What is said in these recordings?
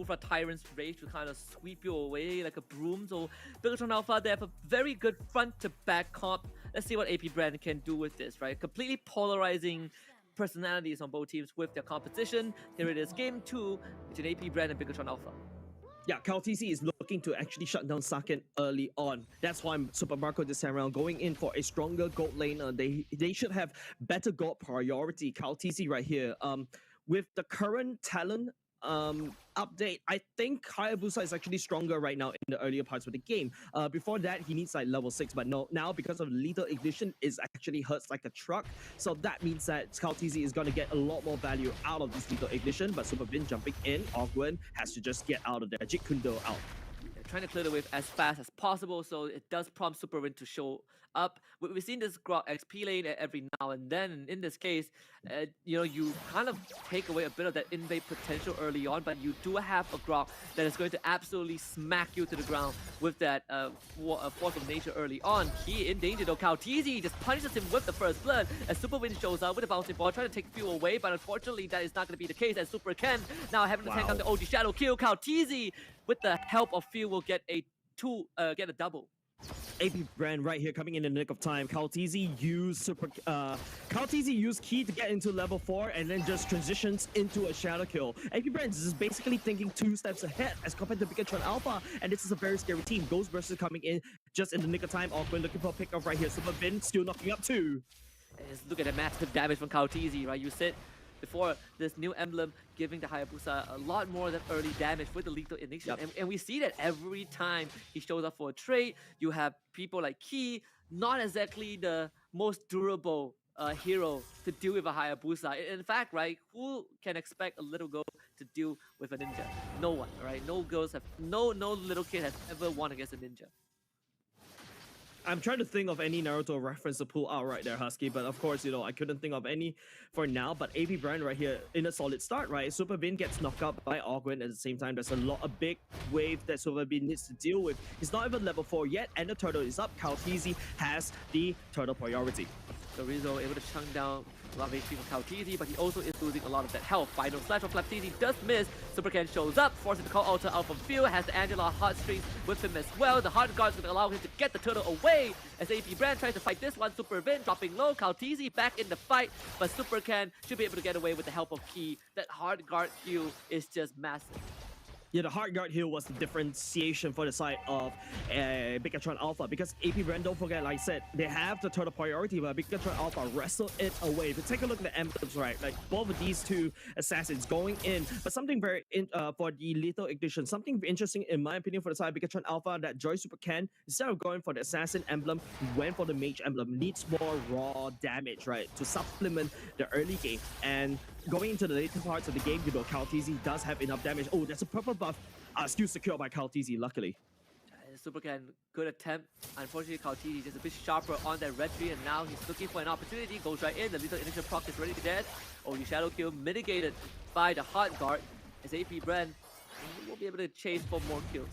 pull from Tyrant's Rage to kind of sweep you away like a broom. So Bigatron Alpha, they have a very good front-to-back comp. Let's see what AP BREN can do with this, right? Completely polarizing personalities on both teams with their competition. Here it is, game 2 between AP BREN and Bigatron Alpha. Yeah, KTZ is looking to actually shut down Saken early on. That's why Super Marco this time around going in for a stronger gold laner. They should have better gold priority. KTZ right here. With the current talent update, I think Hayabusa is actually stronger right now in the earlier parts of the game. Before that, he needs like level 6, but no, now because of lethal ignition, is actually hurts like a truck. So that means that KTZ is going to get a lot more value out of this lethal ignition. But Super Bin jumping in, Ogwen has to just get out of there. Jit Kundo out. They're trying to clear the wave as fast as possible, so it does prompt Super Win to show up. We've seen this Grok XP lane every now and then, and in this case, you kind of take away a bit of that invade potential early on, but you do have a Grok that is going to absolutely smack you to the ground with that force of nature early on. He in danger though. KTZ just punishes him with the first blood as Super Win shows up with a bouncing ball, trying to take fuel away, but unfortunately that is not going to be the case as Super Ken now having to tank out the OG Shadow kill. KTZ with the help of fuel will get a double. AP BREN right here coming in the nick of time. KTZ used key to get into level 4 and then just transitions into a shadow kill. AP BREN is basically thinking 2 steps ahead as compared to Bigatron Alpha, and this is a very scary team. Ghostbusters coming in just in the nick of time. Awkward looking for a pickup right here. Super Bin still knocking up 2. And just look at the massive damage from KTZ, right? You said before this new emblem giving the Hayabusa a lot more than early damage with the lethal ignition. Yep. And we see that every time he shows up for a trade. You have people like Key, not exactly the most durable hero to deal with a Hayabusa. In fact, right, who can expect a little girl to deal with a ninja? No one, right? No little kid has ever won against a ninja. I'm trying to think of any Naruto reference to pull out right there, Husky, but of course, I couldn't think of any for now. But AP BREN right here in a solid start, right? Super Bin gets knocked out by Ogwen at the same time. There's a big wave that Super Bin needs to deal with. He's not even level 4 yet, and the turtle is up. KTZ has the turtle priority. So Rizzo able to chunk down a lot of HP from KTZ, but he also is losing a lot of that health. Final slash from KTZ does miss. Super Ken shows up, forcing the call Alter out from field, has the Angela heartstrings with him as well. The heart guard is going to allow him to get the turtle away as AP BREN tries to fight this one. Super Vin dropping low, KTZ back in the fight, but Super Ken should be able to get away with the help of Key. That hard guard heal is just massive. Yeah, the hard guard heal was the differentiation for the side of Bigatron Alpha, because AP BREN, don't forget, like I said, they have the turtle priority, but Bigatron Alpha wrestled it away. If you take a look at the emblems, right, like both of these two assassins going in, but something very for the lethal ignition, something interesting in my opinion for the side of Bigatron Alpha, that Joy Super Ken, instead of going for the assassin emblem, went for the mage emblem. Needs more raw damage, right, to supplement the early game. And going into the later parts of the game, KTZ does have enough damage. Oh, that's a purple buff. Still secured by KTZ, luckily. Super Ken, good attempt. Unfortunately, KTZ just a bit sharper on that red tree, and now he's looking for an opportunity. Goes right in. The lethal ignition proc is ready to dead. OG Shadow kill mitigated by the hard guard as AP BREN will be able to chase for more kills.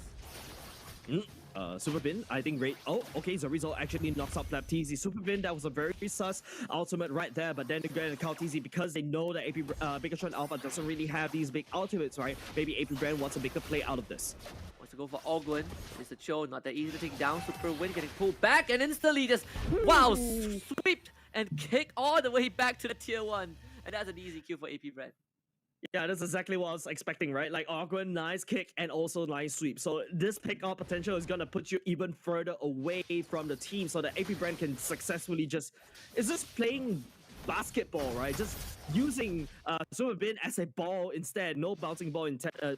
Super Bin, I think oh, okay, Zorizo actually knocks out KTZ. Super Bin, that was a very sus ultimate right there, but then again, KTZ, because they know that Bigatron Alpha doesn't really have these big ultimates, right? Maybe AP BREN wants to make a play out of this. Wants to go for Ogwen. It's a chill, not that easy to take down. Super Win getting pulled back and instantly just, wow, swept and kick all the way back to the tier 1. And that's an easy kill for AP BREN. Yeah, that's exactly what I was expecting, right? Like awkward, nice kick, and also nice sweep. So this pick-up potential is gonna put you even further away from the team, so that AP BREN can successfully just playing basketball, right? Just using Super Bin as a ball instead. No bouncing ball,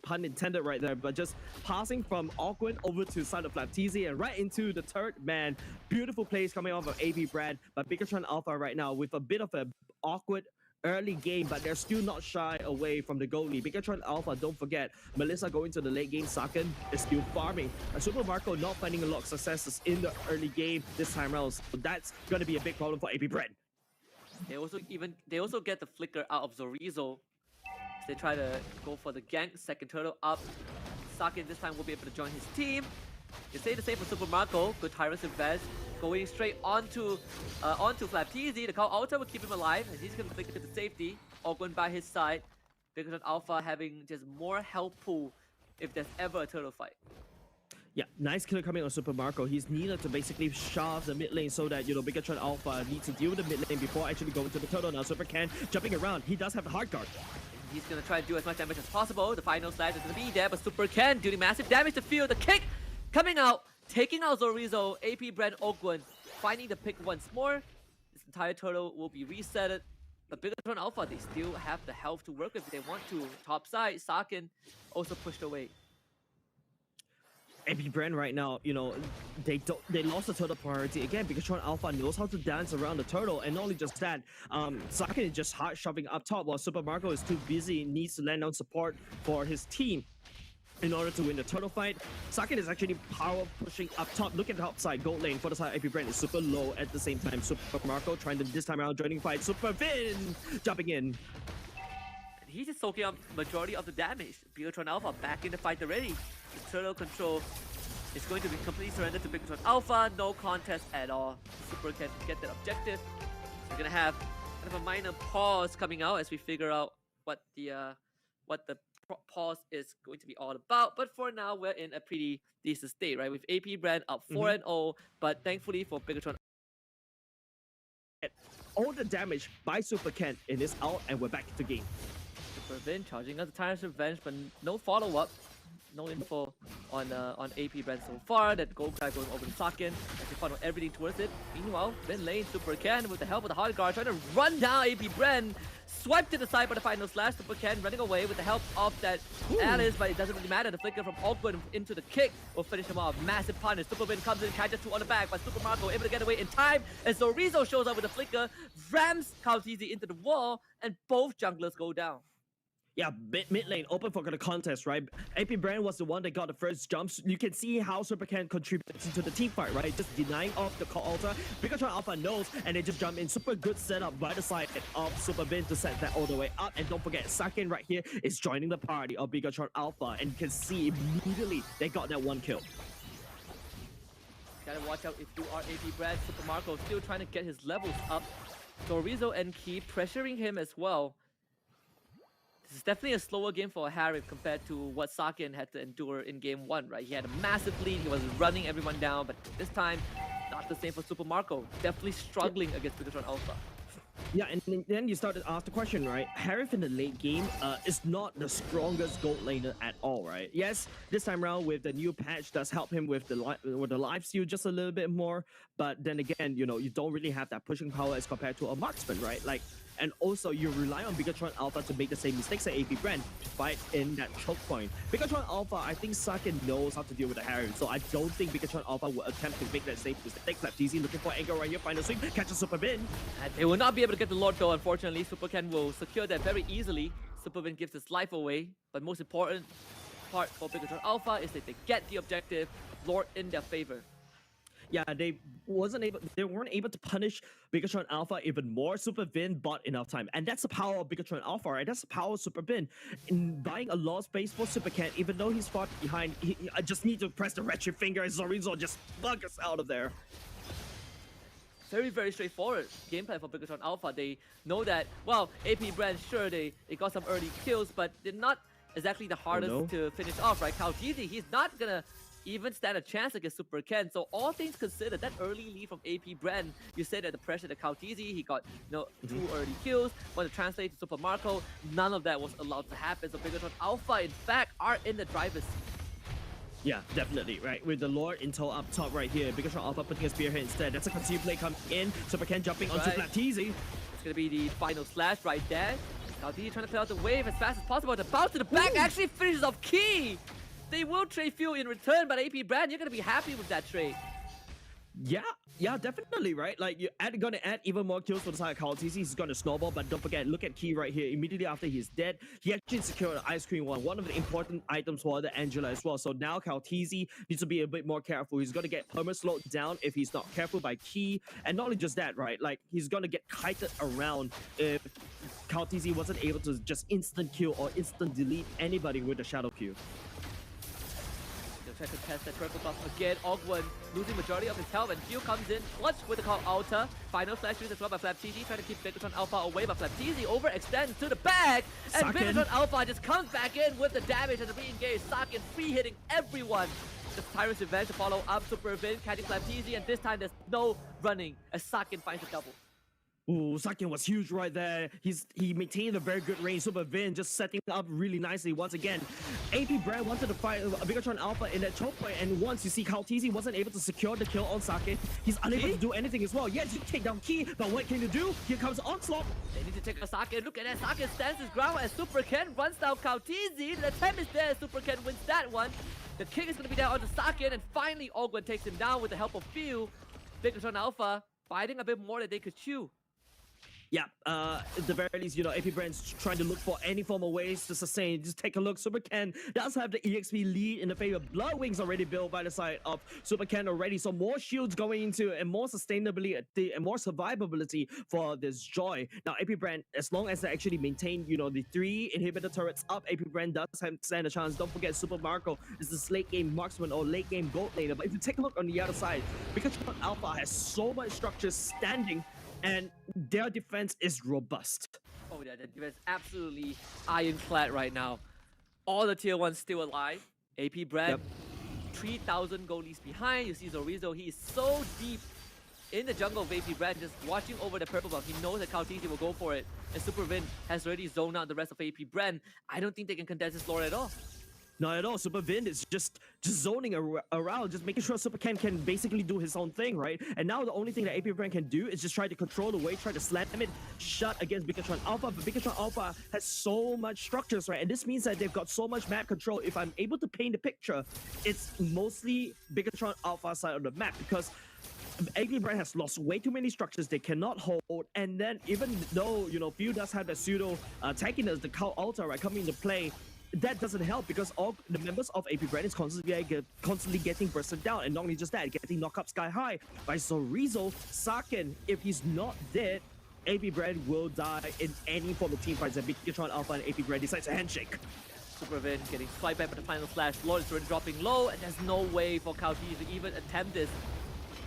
pun intended right there, but just passing from awkward over to side of KTZ and right into the turret. Man, beautiful plays coming off of AP BREN, but Bigatron Alpha right now with a bit of a awkward early game, but they're still not shy away from the goalie. Bigatron Alpha, don't forget, Melissa going to the late game, Saken is still farming. And Super Marco not finding a lot of successes in the early game this time around. So that's going to be a big problem for AP BREN. They also get the flicker out of Zorizo. They try to go for the gank, second turtle up. Saken this time will be able to join his team. They say the same for Super Marco. Good Tyrant's Invest. Going straight onto KTZ. The call Alter will keep him alive, and he's gonna flick it to the safety. Ogwen by his side. Bigatron Alpha having just more health pool if there's ever a turtle fight. Yeah, nice kill coming on Super Marco. He's needed to basically shove the mid lane so that, you know, Bigatron Alpha needs to deal with the mid lane before actually going to the turtle. Now Super Ken jumping around. He does have the hard guard. He's gonna try and do as much damage as possible. The final slash is gonna be there, but Super Ken doing massive damage to field. The kick coming out, taking out Zorizo, AP BREN Ogwen, finding the pick once more. This entire turtle will be resetted. But Bigatron Alpha, they still have the health to work with if they want to. Top side, Sakin also pushed away. AP BREN right now, you know, they lost the turtle priority again because Bigatron Alpha knows how to dance around the turtle, and not only just that, Sakin is just hard shoving up top while Super Marco is too busy, needs to land on support for his team in order to win the turtle fight. Sakin is actually power pushing up top. Look at the top side, gold lane for the side. AP BREN is super low at the same time. Super Marco trying to this time around joining fight. Super Vin jumping in. He's just soaking up majority of the damage. Bigatron Alpha back in the fight already. The turtle control is going to be completely surrendered to Bigatron Alpha. No contest at all. Super can get that objective. We're gonna have kind of a minor pause coming out as we figure out what the pause is going to be all about. But for now, we're in a pretty decent state, right? With AP BREN up 4-0, but thankfully for Bigatron, all the damage by Super Ken in this out, and we're back to game. Super Vin charging us the Tyrant's Revenge, but no follow-up. No info on AP BREN so far. That gold guy going over to Sakin as they funnel everything towards it. Meanwhile, Vin lane, Super Ken with the help of the hard guard trying to run down AP BREN. Swiped to the side by the final slash. Super Ken running away with the help of that Alice, but it doesn't really matter. The flicker from Ogwen into the kick will finish him off. Massive punish. Super Vin comes in, catches two on the back, but Super Marco able to get away in time. And Zorizo shows up with a flicker, rams Kaltizi into the wall, and both junglers go down. Yeah, mid lane open for the contest, right? AP BREN was the one that got the first jumps. You can see how Super Ken contributes into the team fight, right? Just denying off the call altar. Bigatron Alpha knows, and they just jump in. Super good setup by the side of Super Vin to set that all the way up. And don't forget, Sakin right here is joining the party of Bigatron Alpha, and you can see immediately they got that one kill. Gotta watch out if you are AP BREN. Super Marco still trying to get his levels up. Zorizo and Key pressuring him as well. This is definitely a slower game for Harith compared to what Sakin had to endure in game 1, right? He had a massive lead, he was running everyone down, but this time, not the same for Super Marco. Definitely struggling against Bigatron Alpha. Yeah, and then you start to ask the question, right? Harith in the late game is not the strongest gold laner at all, right? Yes, this time around with the new patch does help him with the life steal just a little bit more, but then again, you know, you don't really have that pushing power as compared to a marksman, right? Like, and also you rely on Bigatron Alpha to make the same mistakes as AP BREN to fight in that choke point. Bigatron Alpha, I think Sakin knows how to deal with the Harith, so I don't think Bigatron Alpha will attempt to make that same mistake. FlapTZ looking for angle right here, final sweep, catches Super Vin. And they will not be able to get the Lord though, unfortunately. Super Ken will secure that very easily. Super Vin gives his life away, but most important part for Bigatron Alpha is that they get the objective, Lord in their favor. Yeah, they weren't able to punish Bigatron Alpha even more. Super Vin bought enough time, and that's the power of Bigatron Alpha, right? That's the power of Super Vin in buying a lot of space for Super Ken. Even though he's far behind, I just need to press the wretched finger, and Zorizo just bug us out of there. Very, very straightforward gameplay for Bigatron Alpha. They know that, well, AP BREN, sure, they got some early kills, but they're not exactly the hardest to finish off, right? Kaltizi, he's not gonna even stand a chance against Super Ken. So all things considered, that early lead from AP BREN, you said that the pressure to Kaltizi, he got, you know, 2 early kills. Want to translate to Super Marco, none of that was allowed to happen. So Bigatron Alpha, in fact, are in the driver's seat. Yeah, definitely, right? With the Lord Intel up top right here, Bigatron Alpha putting a spearhead instead. That's a concealed play coming in. Super Ken jumping onto FlapTZ. It's gonna be the final slash right there. Kaltizi trying to clear out the wave as fast as possible. The bounce to the back actually finishes off Key. They will trade fuel in return, but AP BREN, you're gonna be happy with that trade. Yeah, definitely, right? Like, you're gonna add even more kills for the side of Kaltizi. He's gonna snowball, but don't forget, look at Key right here. Immediately after he's dead, he actually secured the Ice Cream one of the important items for the Angela as well. So now Kaltizi needs to be a bit more careful. He's gonna get perma-slowed down if he's not careful by Key. And not only just that, right? Like, he's gonna get kited around if Kaltizi wasn't able to just instant kill or instant delete anybody with the Shadow Q. They'll try to test that purple buff again. Ogwen losing majority of his health, and Hugh comes in clutch with the call Alta. Final flash use as well by FlapTZ, trying to keep Bigatron Alpha away, but FlapTZ overextends to the back, and Bigatron Alpha just comes back in with the damage and the re-engage. Sakin free hitting everyone. The Tyrant's Revenge to follow up Super Vin, catching FlapTZ, and this time there's no running as Sakin finds a double. Ooh, Sakin was huge right there. He maintained a very good range. Super Vin just setting up really nicely once again. AP BREN wanted to fight Bigatron Alpha in that choke point, and once you see TZ wasn't able to secure the kill on Sakin, he's unable to do anything as well. Yes, you take down Key, but what can you do? Here comes Onslaught. They need to take a Sakin. Look at that. Sakin stands his ground as Super Ken runs down TZ. The attempt is there. Super Ken wins that one. The kick is going to be down onto Sakin, and finally Ogwen takes him down with the help of Few. Bigatron Alpha fighting a bit more than they could chew. Yeah, at the very least, you know, AP BREN's trying to look for any form of ways to sustain. Just take a look. Super Ken does have the EXP lead in the favor. Blood Wings already built by the side of Super Ken already. So more shields going into and more sustainability and more survivability for this Joy. Now, AP BREN, as long as they actually maintain, you know, the 3 inhibitor turrets up, AP BREN does stand a chance. Don't forget, Super Marco is this late game marksman or late game gold laner. But if you take a look on the other side, because Alpha has so much structure standing, and their defense is robust. Oh yeah, the defense absolutely ironclad right now. All the tier 1s still alive. AP BREN, 3,000 goalies behind. You see Zorizo, he is so deep in the jungle of AP BREN, just watching over the purple buff. He knows that TZ will go for it. And Super Vin has already zoned out the rest of AP BREN. I don't think they can contest this lore at all. Not at all. Super Vin is just zoning around, just making sure Super Ken can basically do his own thing, right? And now the only thing that AP BREN can do is just try to control the wave, try to slam it shut against Bigatron Alpha. But Bigatron Alpha has so much structures, right? And this means that they've got so much map control. If I'm able to paint a picture, it's mostly Bigatron Alpha side of the map, because AP BREN has lost way too many structures they cannot hold, and then even though, you know, Few does have that pseudo tankiness, the Cow Altar, right, coming into play, that doesn't help because all the members of AP BREN is constantly getting bursted down, and not only just that, getting knocked up sky high by Zorizo. Sakin, if he's not dead, AP BREN will die in any form of team fights, and Bigatron Alpha and AP BREN decides to handshake. Super Vin getting swiped back with the final flash. Lord is already dropping low, and there's no way for TZ to even attempt this.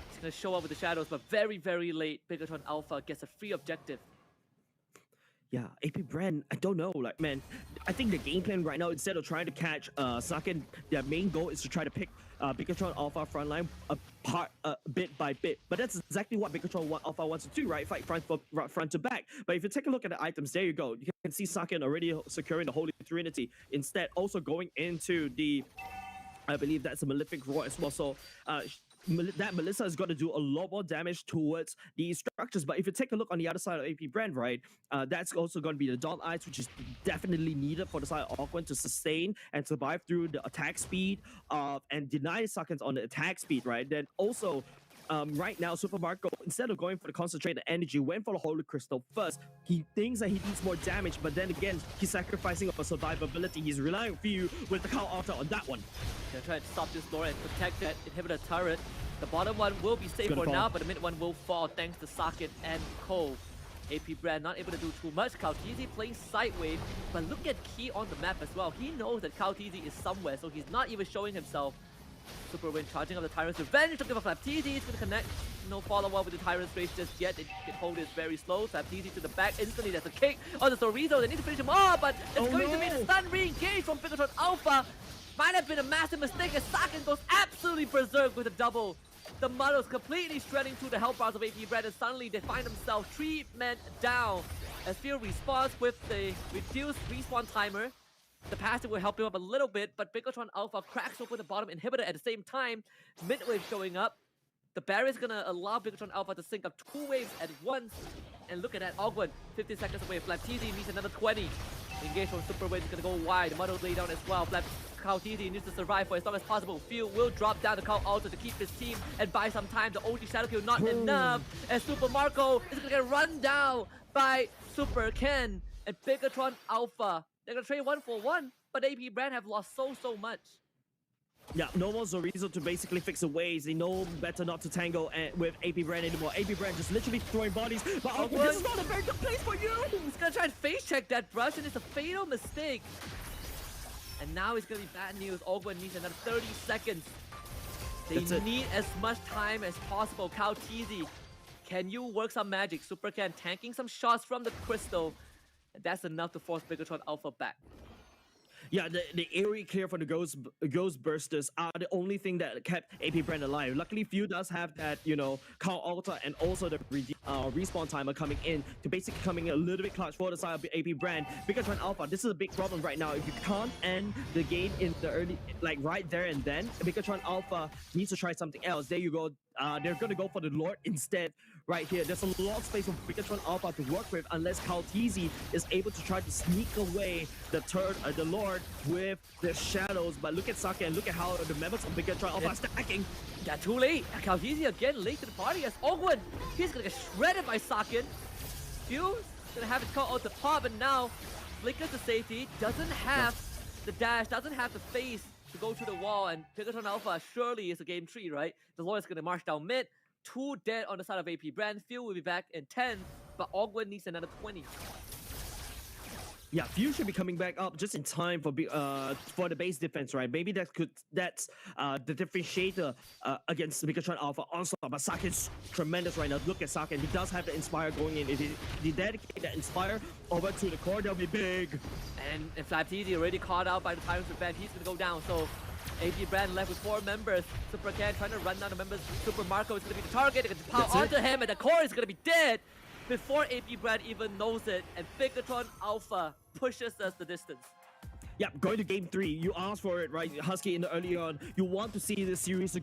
He's gonna show up with the shadows, but very, very late. Bigatron Alpha gets a free objective. Yeah, AP BREN, I don't know, like, man, I think the game plan right now, instead of trying to catch Sakin, their main goal is to try to pick Bigatron Alpha frontline apart bit by bit. But that's exactly what Bigatron Alpha wants to do, right? Fight front to back. But if you take a look at the items, there you go. You can see Sakin already securing the Holy Trinity. Instead, also going into the, I believe that's a Malefic Roar as well. So, that Melissa has got to do a lot more damage towards these structures. But if you take a look on the other side of AP BREN, right, that's also going to be the Dawn Eyes, which is definitely needed for the side of Ogwen to sustain and survive through the attack speed and deny seconds on the attack speed, right? Then also, right now, Super Marco, instead of going for the concentrated energy, went for the Holy Crystal first. He thinks that he needs more damage, but then again, he's sacrificing for survivability. He's relying on Few with the Cow Altar on that one. Gonna try to stop this lore and protect that inhibitor turret. The bottom one will be safe for now, but the mid one will fall thanks to Sakin and Cole. AP BREN not able to do too much. TZ playing sideways, but look at Key on the map as well. He knows that TZ is somewhere, so he's not even showing himself. Super Win charging up the Tyrant's Revenge, looking for FlapTZ. He's gonna connect. No follow-up with the Tyrant's Rage just yet. They can hold it very slow. FlapTZ to the back instantly. There's a kick on the Zorizo. They need to finish him off, but it's going to be the stun re-engage from Bigatron Alpha. Might have been a massive mistake as Sakin goes absolutely berserk with a double. The Muddles completely shredding through the health bars of AP BREN, and suddenly they find themselves 3 men down. As Fear responds with the reduced respawn timer. The passive will help him up a little bit, but Bigatron Alpha cracks open the bottom inhibitor at the same time. Midwave showing up. The barrier is gonna allow Bigatron Alpha to sync up 2 waves at once. And look at that, Ogwen, 15 seconds away. FlapTZ needs another 20. Engage from Super Wave is gonna go wide. The Muddles lay down as well. TZ needs to survive for as long as possible. Few will drop down the Cow Altar to keep his team and buy some time. The OG Shadow Kill not enough. And Super Marco is gonna get run down by Super Ken and Bigatron Alpha. They're gonna trade 1 for 1, but AP BREN have lost so much. Yeah, no more Zorizo to basically fix the waves. They know better not to tangle with AP BREN anymore. AP BREN just literally throwing bodies. But this is not a very good place for you! He's gonna try and face check that brush, and it's a fatal mistake. And now it's gonna be bad news. Ogwen needs another 30 seconds. They That's it. need as much time as possible. Cal TZ, can you work some magic? Supercan tanking some shots from the crystal. And that's enough to force Bigatron Alpha back. Yeah, the area clear for the ghost bursters are the only thing that kept AP BREN alive. Luckily, Few does have that, you know, Call Alta and also the respawn timer coming in to basically coming a little bit clutch for the side of AP BREN. Bigatron Alpha, this is a big problem right now. If you can't end the game in the early, like right there and then, Bigatron Alpha needs to try something else. There you go. They're gonna go for the Lord instead right here. There's a lot of space for Bigatron Alpha to work with unless Kaltizi is able to try to sneak away the Lord with the shadows. But look at Saka and look at how the members of Bigatron Alpha are stacking. Yeah, too late. Kaltizi again late to the party as Ogwen. He's gonna get shredded by Sakin. Fuse gonna have his call out the pop, and now flickers to safety. Doesn't have the dash, doesn't have the face to go to the wall, and Bigatron Alpha surely is a game 3, right? The Lord is gonna march down mid. 2 dead on the side of AP BREN. Phil will be back in 10, but Ogwen needs another 20. Yeah, Few should be coming back up just in time for the base defense, right? Maybe that's the differentiator against Bigatron Alpha onslaught. But Sakin's tremendous right now. Look at Sakin. He does have the Inspire going in. If he dedicate that Inspire over to the core, that'll be big. And if FlapTZ already caught out by the Tyrant's Revenge, he's gonna go down. So AP BREN left with 4 members. Supercan trying to run down the members. Super Marco is gonna be the target. They're gonna power onto him, and the core is gonna be dead before AP BREN even knows it. And Bigatron Alpha pushes us the distance. Yeah, going to game 3. You asked for it, right, Husky, in the early on. You want to see this series